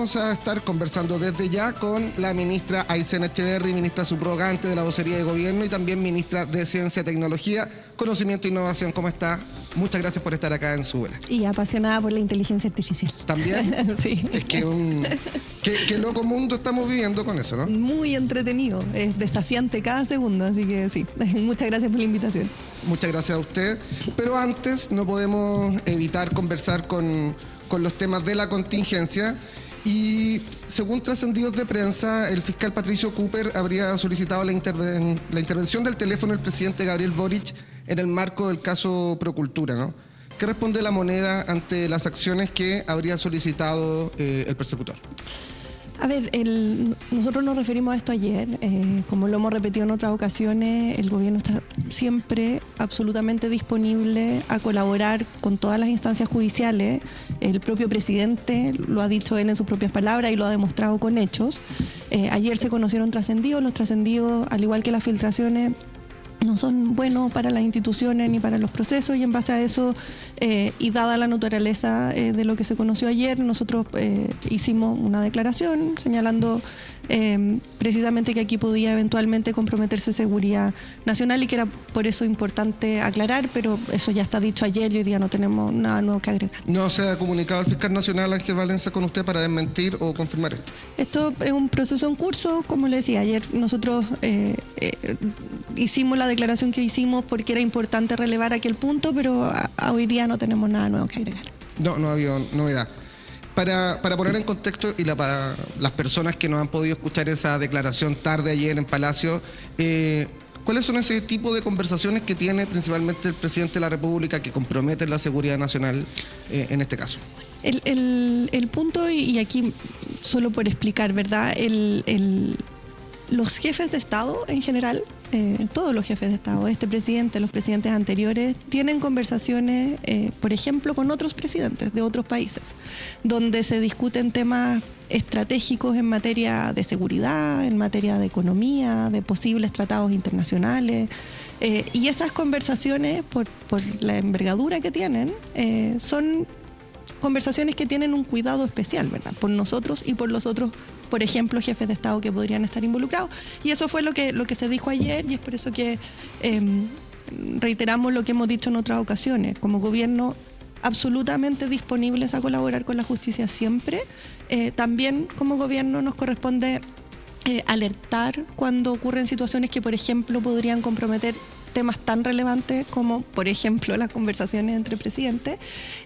vamos a estar conversando desde ya con la ministra Aysén Echeverry, ministra subrogante de la Vocería de Gobierno y también ministra de Ciencia, Tecnología, Conocimiento e Innovación. ¿Cómo está? Muchas gracias por estar acá en Súbela. Y apasionada por la inteligencia artificial. ¿También? Sí. Es que qué loco mundo estamos viviendo con eso, ¿no? Muy entretenido, es desafiante cada segundo, así que sí. Muchas gracias por la invitación. Muchas gracias a usted. Pero antes no podemos evitar conversar con los temas de la contingencia. Y según trascendidos de prensa, el fiscal Patricio Cooper habría solicitado la intervención del teléfono del presidente Gabriel Boric en el marco del caso Procultura, ¿no? ¿Qué responde la moneda ante las acciones que habría solicitado el persecutor? A ver, nosotros nos referimos a esto ayer, como lo hemos repetido en otras ocasiones, el gobierno está siempre absolutamente disponible a colaborar con todas las instancias judiciales. El propio presidente lo ha dicho él en sus propias palabras y lo ha demostrado con hechos. Ayer se conocieron trascendidos, los trascendidos, al igual que las filtraciones, no son buenos para las instituciones ni para los procesos, y en base a eso y dada la naturaleza de lo que se conoció ayer, nosotros hicimos una declaración señalando precisamente que aquí podía eventualmente comprometerse seguridad nacional y que era por eso importante aclarar, pero eso ya está dicho ayer y hoy día no tenemos nada nuevo que agregar. ¿No se ha comunicado el fiscal nacional Ángel Valencia con usted para desmentir o confirmar esto? Esto es un proceso en curso, como le decía, ayer nosotros hicimos la declaración que hicimos porque era importante relevar aquel punto, pero a hoy día no tenemos nada nuevo que agregar. No ha habido novedad. Para poner en contexto y para las personas que no han podido escuchar esa declaración tarde ayer en Palacio, ¿cuáles son ese tipo de conversaciones que tiene principalmente el presidente de la República que comprometen la seguridad nacional en este caso? El punto, y aquí solo por explicar, ¿verdad? Los jefes de Estado en general, todos los jefes de Estado, este presidente, los presidentes anteriores, tienen conversaciones, por ejemplo, con otros presidentes de otros países, donde se discuten temas estratégicos en materia de seguridad, en materia de economía, de posibles tratados internacionales. Y esas conversaciones, por la envergadura que tienen, son conversaciones que tienen un cuidado especial, ¿verdad? Por nosotros y por los otros, por ejemplo, jefes de Estado que podrían estar involucrados. Y eso fue lo que se dijo ayer, y es por eso que reiteramos lo que hemos dicho en otras ocasiones. Como gobierno, absolutamente disponibles a colaborar con la justicia siempre. También como gobierno nos corresponde alertar cuando ocurren situaciones que, por ejemplo, podrían comprometer temas tan relevantes como, por ejemplo, las conversaciones entre presidentes,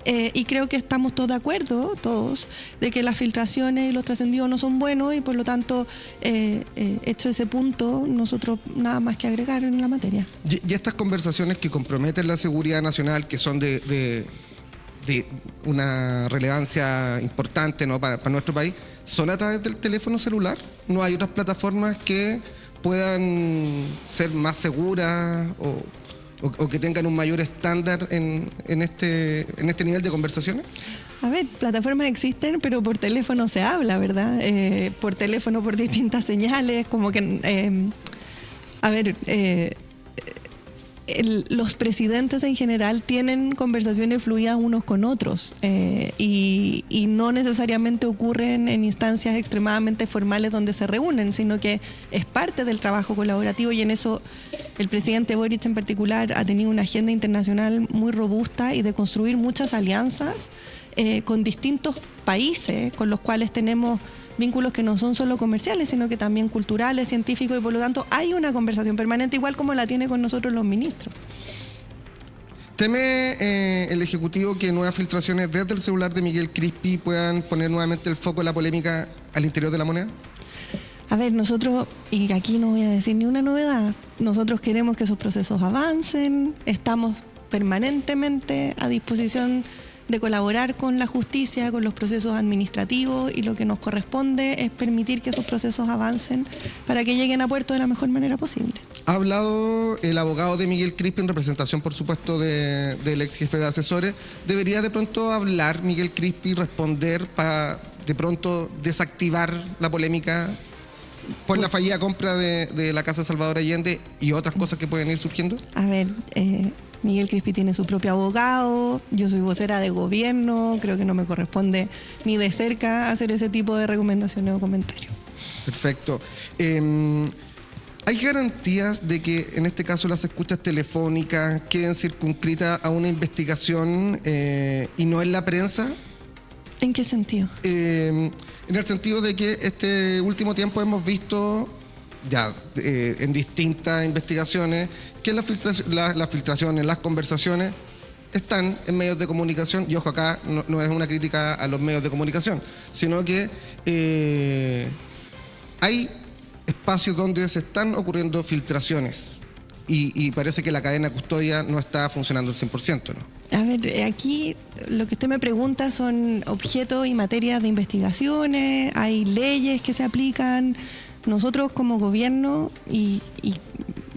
y creo que estamos todos de acuerdo, todos, de que las filtraciones y los trascendidos no son buenos y por lo tanto, hecho ese punto, nosotros nada más que agregar en la materia. Y estas conversaciones que comprometen la seguridad nacional, que son de una relevancia importante, ¿no?, para nuestro país, ¿son a través del teléfono celular? ¿No hay otras plataformas que puedan ser más seguras o que tengan un mayor estándar en este nivel de conversaciones? A ver, plataformas existen, pero por teléfono se habla, ¿verdad? Por teléfono, por distintas señales, como que... los presidentes en general tienen conversaciones fluidas unos con otros y no necesariamente ocurren en instancias extremadamente formales donde se reúnen, sino que es parte del trabajo colaborativo, y en eso el presidente Boric en particular ha tenido una agenda internacional muy robusta y de construir muchas alianzas con distintos países con los cuales tenemos vínculos que no son solo comerciales, sino que también culturales, científicos, y por lo tanto hay una conversación permanente, igual como la tiene con nosotros los ministros. ¿Teme el Ejecutivo que nuevas filtraciones desde el celular de Miguel Crispi puedan poner nuevamente el foco de la polémica al interior de la moneda? A ver, nosotros, y aquí no voy a decir ni una novedad, nosotros queremos que esos procesos avancen, estamos permanentemente a disposición de colaborar con la justicia, con los procesos administrativos, y lo que nos corresponde es permitir que esos procesos avancen para que lleguen a puerto de la mejor manera posible. Ha hablado el abogado de Miguel Crispi en representación, por supuesto, del ex jefe de asesores. ¿Debería de pronto hablar Miguel Crispi y responder para de pronto desactivar la polémica por la fallida compra de la Casa Salvador Allende y otras cosas que pueden ir surgiendo? A ver, Miguel Crispi tiene su propio abogado, yo soy vocera de gobierno, creo que no me corresponde ni de cerca hacer ese tipo de recomendaciones o comentarios. Perfecto. ¿Hay garantías de que en este caso las escuchas telefónicas queden circunscritas a una investigación y no en la prensa? ¿En qué sentido? En el sentido de que este último tiempo hemos visto ya en distintas investigaciones que las filtraciones, las conversaciones están en medios de comunicación, y ojo, acá no es una crítica a los medios de comunicación, sino que hay espacios donde se están ocurriendo filtraciones y parece que la cadena de custodia no está funcionando al 100%, ¿no? A ver, aquí lo que usted me pregunta son objetos y materias de investigaciones, hay leyes que se aplican. Nosotros como gobierno, y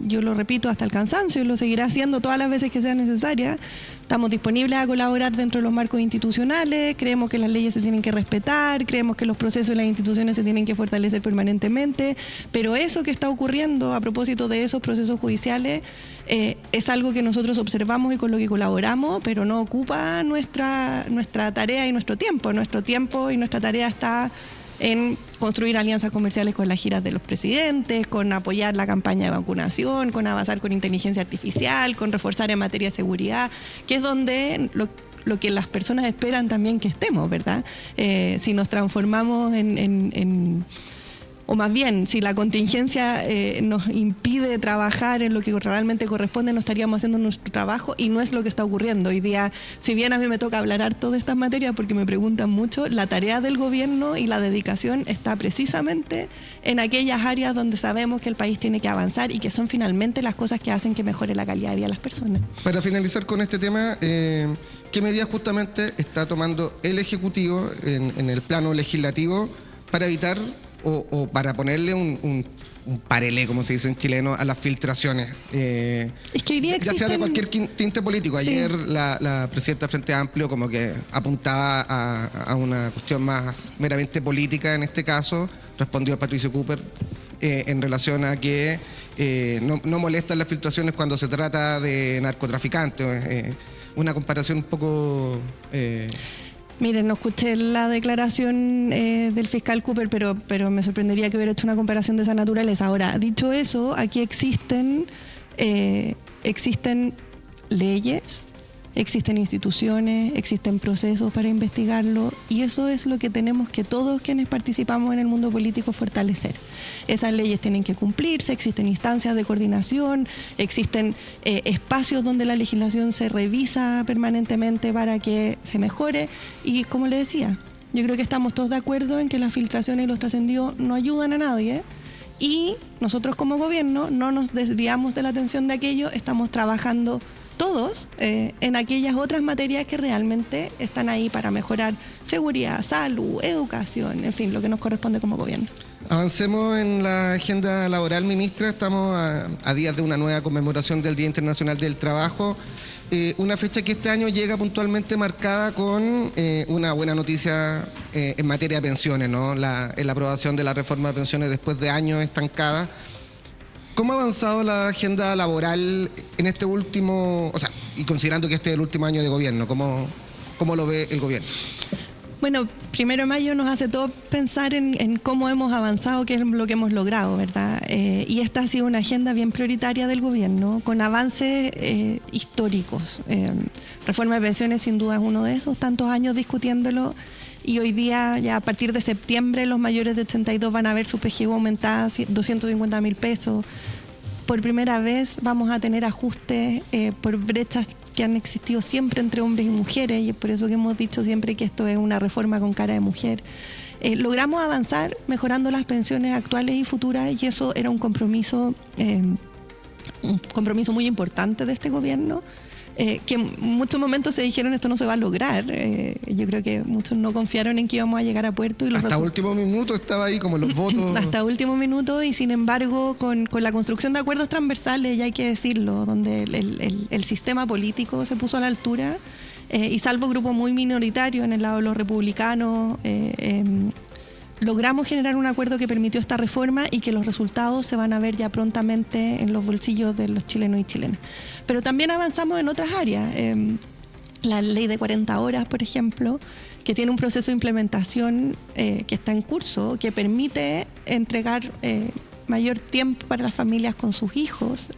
yo lo repito hasta el cansancio y lo seguiré haciendo todas las veces que sea necesaria, estamos disponibles a colaborar dentro de los marcos institucionales, creemos que las leyes se tienen que respetar, creemos que los procesos de las instituciones se tienen que fortalecer permanentemente, pero eso que está ocurriendo a propósito de esos procesos judiciales es algo que nosotros observamos y con lo que colaboramos, pero no ocupa nuestra tarea y nuestro tiempo. Nuestro tiempo y nuestra tarea está en construir alianzas comerciales con las giras de los presidentes, con apoyar la campaña de vacunación, con avanzar con inteligencia artificial, con reforzar en materia de seguridad, que es donde lo que las personas esperan también que estemos, ¿verdad? Si nos transformamos o más bien, si la contingencia nos impide trabajar en lo que realmente corresponde, no estaríamos haciendo nuestro trabajo, y no es lo que está ocurriendo hoy día. Si bien a mí me toca hablar harto de estas materias porque me preguntan mucho, la tarea del gobierno y la dedicación está precisamente en aquellas áreas donde sabemos que el país tiene que avanzar y que son finalmente las cosas que hacen que mejore la calidad de vida de las personas. Para finalizar con este tema, ¿qué medidas justamente está tomando el Ejecutivo en el plano legislativo para evitar o para ponerle un parelé, como se dice en chileno, a las filtraciones? Es que hoy día existen... Ya sea de cualquier tinte político. Sí. Ayer la presidenta del Frente Amplio como que apuntaba a una cuestión más meramente política en este caso, respondió a Patricio Cooper en relación a que no molestan las filtraciones cuando se trata de narcotraficantes. Una comparación un poco... Miren, no escuché la declaración del fiscal Cooper, pero me sorprendería que hubiera hecho una comparación de esa naturaleza. Ahora, dicho eso, aquí existen leyes, existen instituciones, existen procesos para investigarlo, y eso es lo que tenemos que todos quienes participamos en el mundo político fortalecer. Esas leyes tienen que cumplirse, existen instancias de coordinación, existen espacios donde la legislación se revisa permanentemente para que se mejore, y como le decía, yo creo que estamos todos de acuerdo en que las filtraciones y los trascendidos no ayudan a nadie, y nosotros como gobierno no nos desviamos de la atención de aquello, estamos trabajando todos en aquellas otras materias que realmente están ahí para mejorar seguridad, salud, educación, en fin, lo que nos corresponde como gobierno. Avancemos en la agenda laboral, ministra. Estamos a días de una nueva conmemoración del Día Internacional del Trabajo, una fecha que este año llega puntualmente marcada con una buena noticia en materia de pensiones, ¿no? En la aprobación de la reforma de pensiones después de años estancada. ¿Cómo ha avanzado la agenda laboral en este último, y considerando que este es el último año de gobierno, cómo lo ve el gobierno? Bueno, 1 de mayo nos hace todo pensar en cómo hemos avanzado, qué es lo que hemos logrado, ¿verdad? Y esta ha sido una agenda bien prioritaria del gobierno, con avances históricos. Reforma de pensiones sin duda es uno de esos, tantos años discutiéndolo, y hoy día, ya a partir de septiembre, los mayores de 82 van a ver su PGU aumentada a 250.000 pesos. Por primera vez vamos a tener ajustes por brechas que han existido siempre entre hombres y mujeres, y es por eso que hemos dicho siempre que esto es una reforma con cara de mujer. Logramos avanzar mejorando las pensiones actuales y futuras, y eso era un compromiso muy importante de este gobierno, que en muchos momentos se dijeron esto no se va a lograr. Yo creo que muchos no confiaron en que íbamos a llegar a puerto. Y hasta último minuto estaba ahí como los votos. Hasta último minuto, y sin embargo con la construcción de acuerdos transversales, ya hay que decirlo, donde el sistema político se puso a la altura, y salvo grupos muy minoritarios en el lado de los republicanos, logramos generar un acuerdo que permitió esta reforma y que los resultados se van a ver ya prontamente en los bolsillos de los chilenos y chilenas. Pero también avanzamos en otras áreas. La ley de 40 horas, por ejemplo, que tiene un proceso de implementación que está en curso, que permite entregar mayor tiempo para las familias con sus hijos.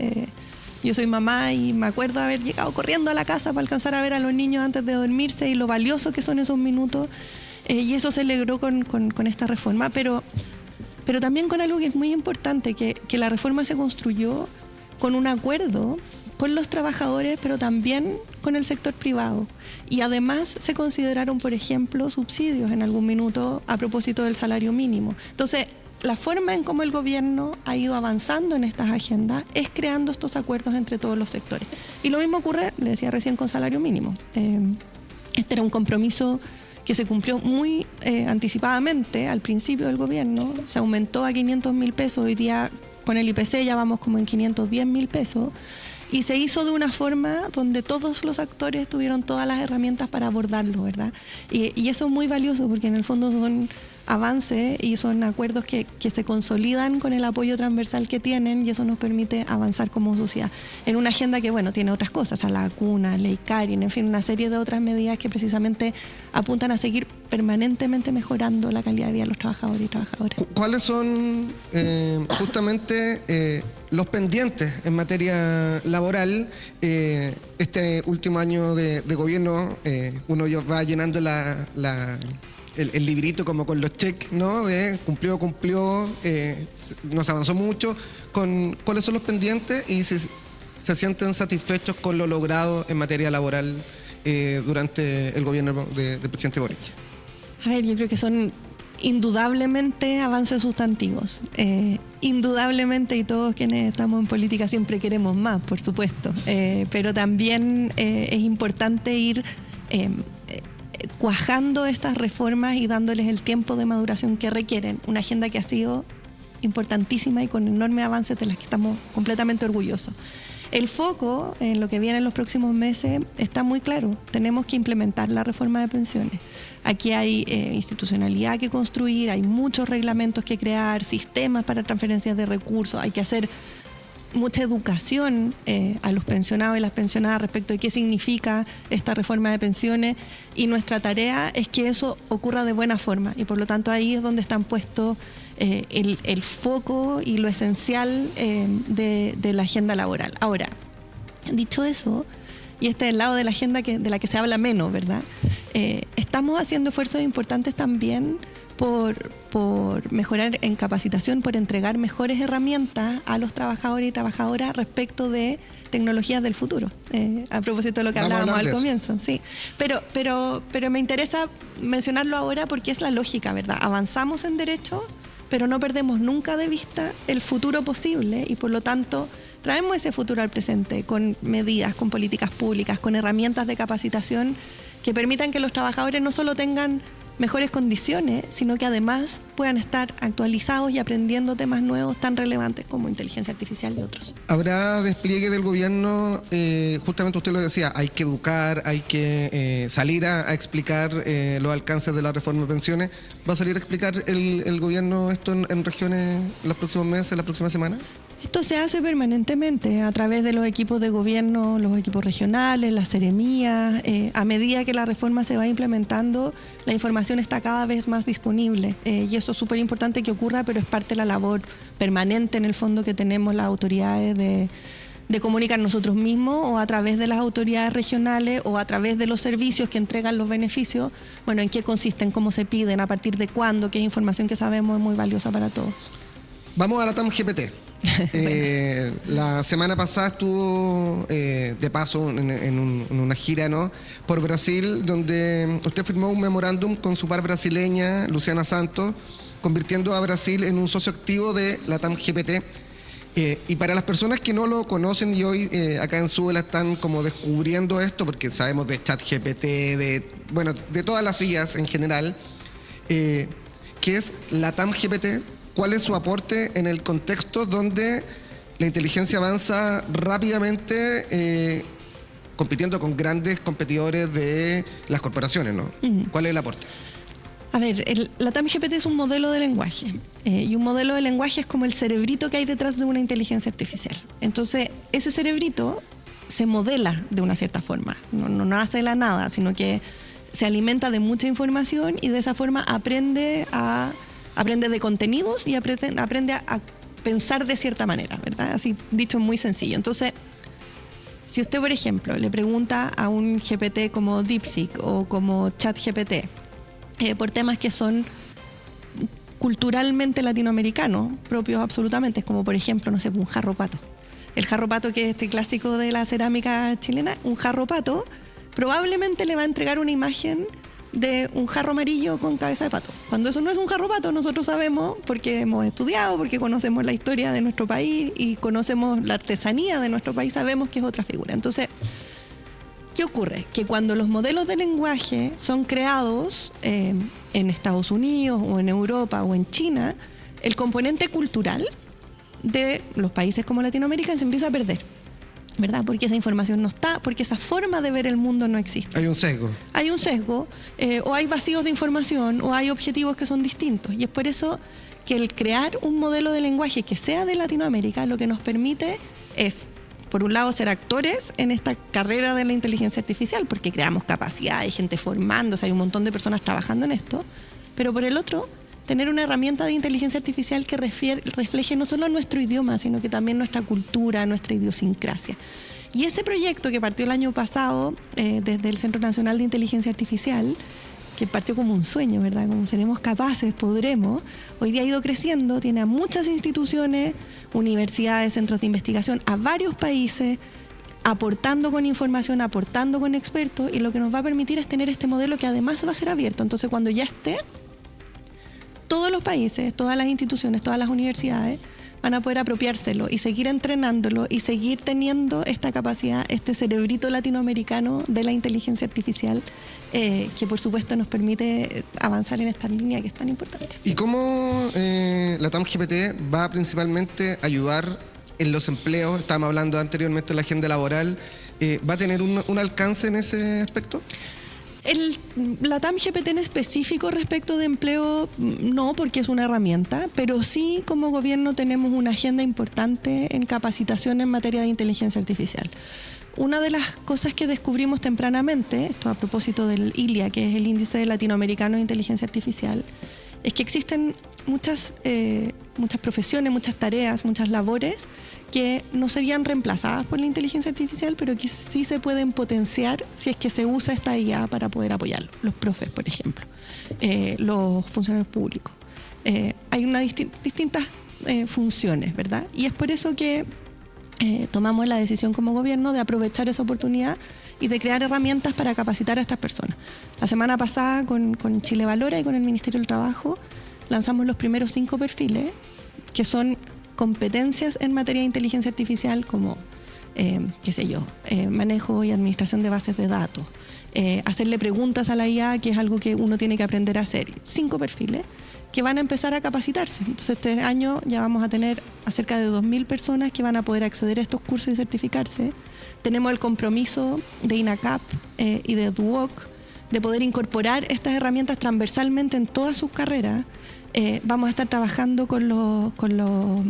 Yo soy mamá y me acuerdo haber llegado corriendo a la casa para alcanzar a ver a los niños antes de dormirse y lo valioso que son esos minutos. Y eso se logró con esta reforma, pero también con algo que es muy importante, que la reforma se construyó con un acuerdo con los trabajadores, pero también con el sector privado. Y además se consideraron, por ejemplo, subsidios en algún minuto a propósito del salario mínimo. Entonces, la forma en cómo el gobierno ha ido avanzando en estas agendas es creando estos acuerdos entre todos los sectores. Y lo mismo ocurre, le decía recién, con salario mínimo. Este era un compromiso que se cumplió muy anticipadamente al principio del gobierno. Se aumentó a 500.000 pesos. Hoy día, con el IPC, ya vamos como en 510.000 pesos. Y se hizo de una forma donde todos los actores tuvieron todas las herramientas para abordarlo, ¿verdad? Y eso es muy valioso porque en el fondo son avances y son acuerdos que se consolidan con el apoyo transversal que tienen, y eso nos permite avanzar como sociedad en una agenda que, bueno, tiene otras cosas, a la vacuna, ley Karin, en fin, una serie de otras medidas que precisamente apuntan a seguir permanentemente mejorando la calidad de vida de los trabajadores y trabajadoras. ¿Cuáles son justamente los pendientes en materia laboral? Este último año de gobierno, uno ya va llenando el librito como con los cheques, ¿no? De cumplió, nos avanzó mucho. ¿Cuáles son los pendientes y si se sienten satisfechos con lo logrado en materia laboral durante el gobierno del presidente Boric? A ver, yo creo que son indudablemente avances sustantivos. Indudablemente, y todos quienes estamos en política siempre queremos más, por supuesto. Pero también es importante ir cuajando estas reformas y dándoles el tiempo de maduración que requieren. Una agenda que ha sido importantísima y con enormes avances de las que estamos completamente orgullosos. El foco en lo que viene en los próximos meses está muy claro. Tenemos que implementar la reforma de pensiones. Aquí hay institucionalidad que construir, hay muchos reglamentos que crear, sistemas para transferencias de recursos, hay que hacer mucha educación a los pensionados y las pensionadas respecto de qué significa esta reforma de pensiones, y nuestra tarea es que eso ocurra de buena forma, y por lo tanto ahí es donde están puestos el foco y lo esencial de la agenda laboral. Ahora, dicho eso, y este es el lado de la agenda de la que se habla menos, ¿verdad? Estamos haciendo esfuerzos importantes también por mejorar en capacitación, por entregar mejores herramientas a los trabajadores y trabajadoras respecto de tecnologías del futuro. A propósito de lo que hablábamos al comienzo, sí. Pero me interesa mencionarlo ahora porque es la lógica, ¿verdad? Avanzamos en derecho, pero no perdemos nunca de vista el futuro posible, y por lo tanto traemos ese futuro al presente con medidas, con políticas públicas, con herramientas de capacitación que permitan que los trabajadores no solo tengan mejores condiciones, sino que además puedan estar actualizados y aprendiendo temas nuevos tan relevantes como inteligencia artificial y otros. ¿Habrá despliegue del gobierno? Justamente usted lo decía, hay que educar, hay que salir a explicar los alcances de la reforma de pensiones. ¿Va a salir a explicar el gobierno esto en regiones los próximos meses, las próximas semanas? Esto se hace permanentemente a través de los equipos de gobierno, los equipos regionales, las seremías. A medida que la reforma se va implementando, la información está cada vez más disponible. Y eso es súper importante que ocurra, pero es parte de la labor permanente en el fondo que tenemos las autoridades de comunicar nosotros mismos, o a través de las autoridades regionales, o a través de los servicios que entregan los beneficios. Bueno, en qué consisten, cómo se piden, a partir de cuándo, que es información que sabemos es muy valiosa para todos. Vamos a la TAM GPT. La semana pasada estuvo de paso en una gira, ¿no?, por Brasil, donde usted firmó un memorándum con su par brasileña, Luciana Santos, convirtiendo a Brasil en un socio activo de la TAM GPT. Y para las personas que no lo conocen y hoy acá en Súbela están como descubriendo esto, porque sabemos de ChatGPT, de todas las IAs en general, ¿qué es la TAM GPT? ¿Cuál es su aporte en el contexto donde la inteligencia avanza rápidamente, compitiendo con grandes competidores de las corporaciones, ¿no? ¿Cuál es el aporte? A ver, la TAM GPT es un modelo de lenguaje y un modelo de lenguaje es como el cerebrito que hay detrás de una inteligencia artificial. Entonces, ese cerebrito se modela de una cierta forma, no nace de la nada, sino que se alimenta de mucha información y de esa forma aprende de contenidos y aprende a pensar de cierta manera, ¿verdad? Así dicho muy sencillo. Entonces, si usted, por ejemplo, le pregunta a un GPT como DeepSeek o como ChatGPT por temas que son culturalmente latinoamericanos, propios absolutamente, como por ejemplo, no sé, un jarro pato. El jarro pato, que es este clásico de la cerámica chilena, un jarro pato probablemente le va a entregar una imagen de un jarro amarillo con cabeza de pato. Cuando eso no es un jarro pato, nosotros sabemos, porque hemos estudiado, porque conocemos la historia de nuestro país y conocemos la artesanía de nuestro país, sabemos que es otra figura. Entonces, ¿qué ocurre? Que cuando los modelos de lenguaje son creados en Estados Unidos o en Europa o en China, el componente cultural de los países como Latinoamérica se empieza a perder, ¿verdad? Porque esa información no está, porque esa forma de ver el mundo no existe. Hay un sesgo. Hay un sesgo, o hay vacíos de información, o hay objetivos que son distintos. Y es por eso que el crear un modelo de lenguaje que sea de Latinoamérica lo que nos permite es, por un lado, ser actores en esta carrera de la inteligencia artificial, porque creamos capacidad, hay gente formándose, hay un montón de personas trabajando en esto, pero por el otro, tener una herramienta de inteligencia artificial que refleje no solo nuestro idioma, sino que también nuestra cultura, nuestra idiosincrasia. Y ese proyecto que partió el año pasado desde el Centro Nacional de Inteligencia Artificial, que partió como un sueño, ¿verdad? Como seremos capaces, podremos, hoy día ha ido creciendo, tiene a muchas instituciones, universidades, centros de investigación, a varios países, aportando con información, aportando con expertos, y lo que nos va a permitir es tener este modelo que además va a ser abierto. Entonces, cuando ya esté, todos los países, todas las instituciones, todas las universidades van a poder apropiárselo y seguir entrenándolo y seguir teniendo esta capacidad, este cerebrito latinoamericano de la inteligencia artificial que por supuesto nos permite avanzar en esta línea que es tan importante. ¿Y cómo la TAM GPT va principalmente a ayudar en los empleos? Estábamos hablando anteriormente de la agenda laboral. ¿Va a tener un alcance en ese aspecto? La TAM GPT en específico respecto de empleo, no, porque es una herramienta, pero sí como gobierno tenemos una agenda importante en capacitación en materia de inteligencia artificial. Una de las cosas que descubrimos tempranamente, esto a propósito del ILIA, que es el Índice Latinoamericano de Inteligencia Artificial, es que existen muchas profesiones, muchas tareas, muchas labores que no serían reemplazadas por la inteligencia artificial, pero que sí se pueden potenciar si es que se usa esta IA para poder apoyarlo. Los profes, por ejemplo, los funcionarios públicos. Hay distintas funciones, ¿verdad? Y es por eso que tomamos la decisión como gobierno de aprovechar esa oportunidad y de crear herramientas para capacitar a estas personas. La semana pasada con Chile Valora y con el Ministerio del Trabajo lanzamos los primeros 5 perfiles que son competencias en materia de inteligencia artificial como, manejo y administración de bases de datos, hacerle preguntas a la IA, que es algo que uno tiene que aprender a hacer. 5 perfiles que van a empezar a capacitarse. Entonces este año ya vamos a tener a cerca de 2.000 personas que van a poder acceder a estos cursos y certificarse. Tenemos el compromiso de INACAP y de DUOC de poder incorporar estas herramientas transversalmente en todas sus carreras. Vamos a estar trabajando con los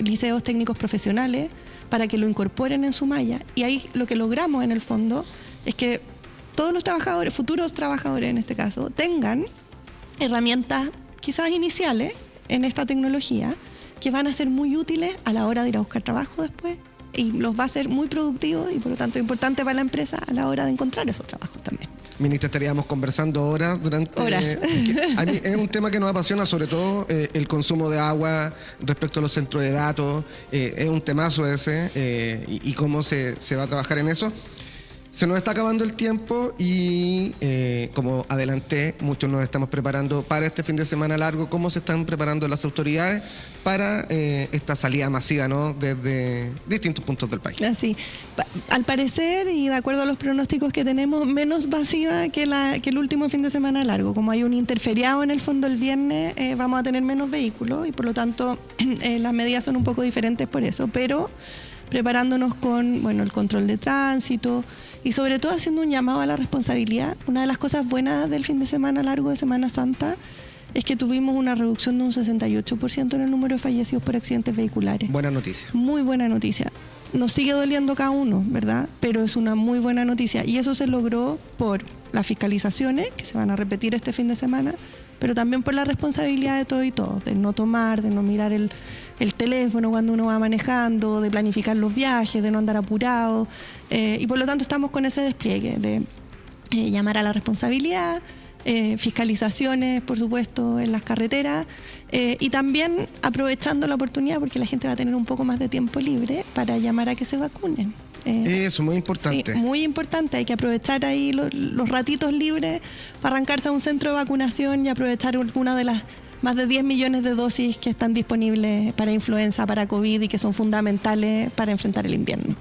liceos técnicos profesionales para que lo incorporen en su malla, y ahí lo que logramos en el fondo es que todos los trabajadores, futuros trabajadores en este caso, tengan herramientas quizás iniciales en esta tecnología que van a ser muy útiles a la hora de ir a buscar trabajo después, y los va a ser muy productivos y por lo tanto importante para la empresa a la hora de encontrar esos trabajos también. Ministra, estaríamos conversando horas durante... Horas. A mí es un tema que nos apasiona, sobre todo el consumo de agua respecto a los centros de datos. Es un temazo ese y cómo se va a trabajar en eso. Se nos está acabando el tiempo y como adelanté, muchos nos estamos preparando para este fin de semana largo. ¿Cómo se están preparando las autoridades para esta salida masiva, ¿no?, desde distintos puntos del país? Así, al parecer y de acuerdo a los pronósticos que tenemos, menos masiva que el último fin de semana largo. Como hay un interferiado en el fondo el viernes, vamos a tener menos vehículos y por lo tanto las medidas son un poco diferentes por eso, pero preparándonos con, bueno, el control de tránsito y sobre todo haciendo un llamado a la responsabilidad. Una de las cosas buenas del fin de semana largo de Semana Santa es que tuvimos una reducción de un 68% en el número de fallecidos por accidentes vehiculares. Buena noticia. Muy buena noticia. Nos sigue doliendo cada uno, ¿verdad? Pero es una muy buena noticia. Y eso se logró por las fiscalizaciones, que se van a repetir este fin de semana, pero también por la responsabilidad de todo y todo, de no tomar, de no mirar el teléfono cuando uno va manejando, de planificar los viajes, de no andar apurado. Y por lo tanto estamos con ese despliegue de llamar a la responsabilidad, fiscalizaciones, por supuesto, en las carreteras y también aprovechando la oportunidad porque la gente va a tener un poco más de tiempo libre para llamar a que se vacunen. Eso, muy importante. Sí, muy importante. Hay que aprovechar ahí los ratitos libres para arrancarse a un centro de vacunación y aprovechar alguna de las más de 10 millones de dosis que están disponibles para influenza, para COVID y que son fundamentales para enfrentar el invierno.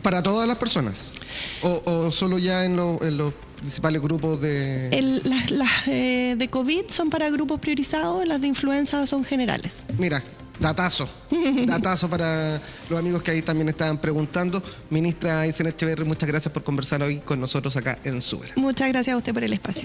¿Para todas las personas? ¿O solo ya en los principales grupos de...? Las de COVID son para grupos priorizados, las de influenza son generales. Mira, datazo para los amigos que ahí también estaban preguntando. Ministra Aysén Echeverri, muchas gracias por conversar hoy con nosotros acá en Súbela. Muchas gracias a usted por el espacio.